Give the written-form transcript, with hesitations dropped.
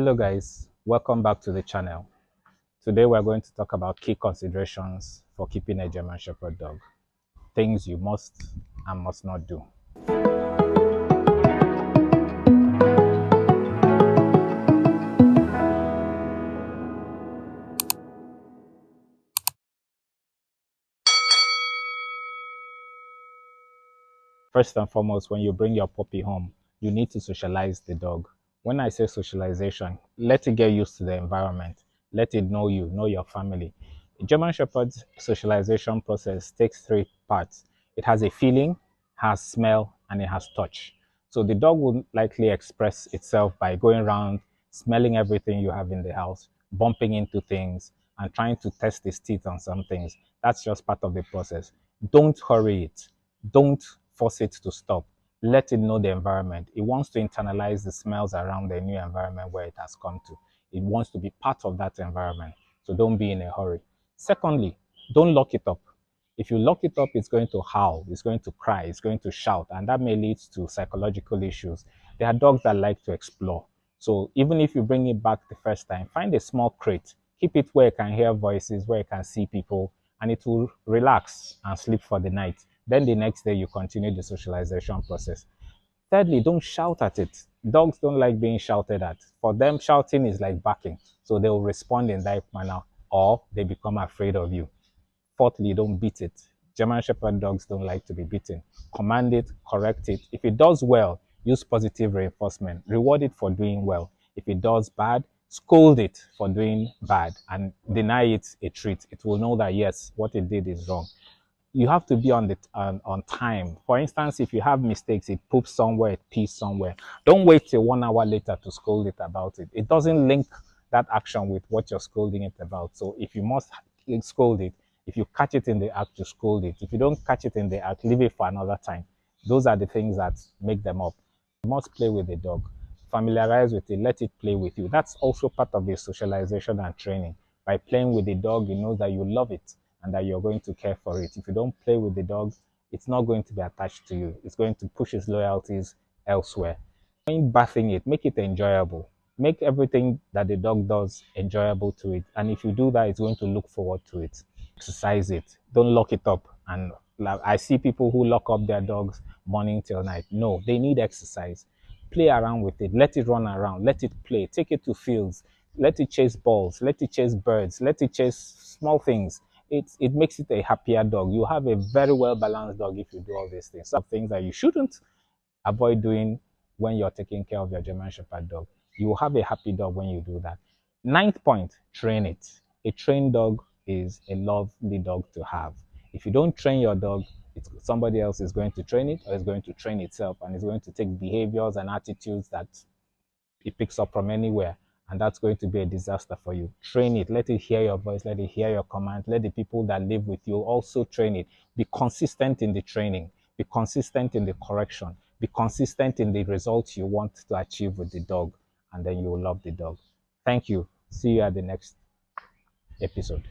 Hello guys, welcome back to the channel. Today we're going to talk about key considerations for keeping a German Shepherd dog. Things you must and must not do. First and foremost, when you bring your puppy home, you need to socialize the dog. When I say socialization, let it get used to the environment. Let it know you, know your family. A German Shepherd's socialization process takes three parts. It has a feeling, has smell, and it has touch. So the dog will likely express itself by going around, smelling everything you have in the house, bumping into things, and trying to test its teeth on some things. That's just part of the process. Don't hurry it. Don't force it to stop. Let it know the environment. It wants to internalize the smells around the new environment where it has come to. It wants to be part of that environment. So don't be in a hurry. Secondly, don't lock it up. If you lock it up, it's going to howl, it's going to cry, it's going to shout, and that may lead to psychological issues. There are dogs that like to explore. So even if you bring it back the first time, find a small crate, keep it where it can hear voices, where it can see people, and it will relax and sleep for the night. Then the next day, you continue the socialization process. Thirdly, don't shout at it. Dogs don't like being shouted at. For them, shouting is like barking. So they will respond in that manner or they become afraid of you. Fourthly, don't beat it. German Shepherd dogs don't like to be beaten. Command it, correct it. If it does well, use positive reinforcement. Reward it for doing well. If it does bad, scold it for doing bad and deny it a treat. It will know that yes, what it did is wrong. You have to be on time. For instance, if you have mistakes, it poops somewhere, it pees somewhere. Don't wait till 1 hour later to scold it about it. It doesn't link that action with what you're scolding it about. So if you must scold it, if you catch it in the act, you scold it. If you don't catch it in the act, leave it for another time. Those are the things that make them up. You must play with the dog. Familiarize with it, let it play with you. That's also part of the socialization and training. By playing with the dog, you know that you love it and that you're going to care for it. If you don't play with the dog, it's not going to be attached to you. It's going to push its loyalties elsewhere. When bathing it, make it enjoyable. Make everything that the dog does enjoyable to it. And if you do that, it's going to look forward to it. Exercise it. Don't lock it up. And I see people who lock up their dogs morning till night. No, they need exercise. Play around with it. Let it run around. Let it play. Take it to fields. Let it chase balls. Let it chase birds. Let it chase small things. It makes it a happier dog. You have a very well balanced dog if you do all these things. Some things that you shouldn't avoid doing when you're taking care of your German Shepherd dog. You will have a happy dog when you do that. Ninth point, train it. A trained dog is a lovely dog to have. If you don't train your dog, somebody else is going to train it or is going to train itself and is going to take behaviors and attitudes that it picks up from anywhere. And that's going to be a disaster for you. Train it. Let it hear your voice. Let it hear your command. Let the people that live with you also train it. Be consistent in the training. Be consistent in the correction. Be consistent in the results you want to achieve with the dog. And then you will love the dog. Thank you. See you at the next episode.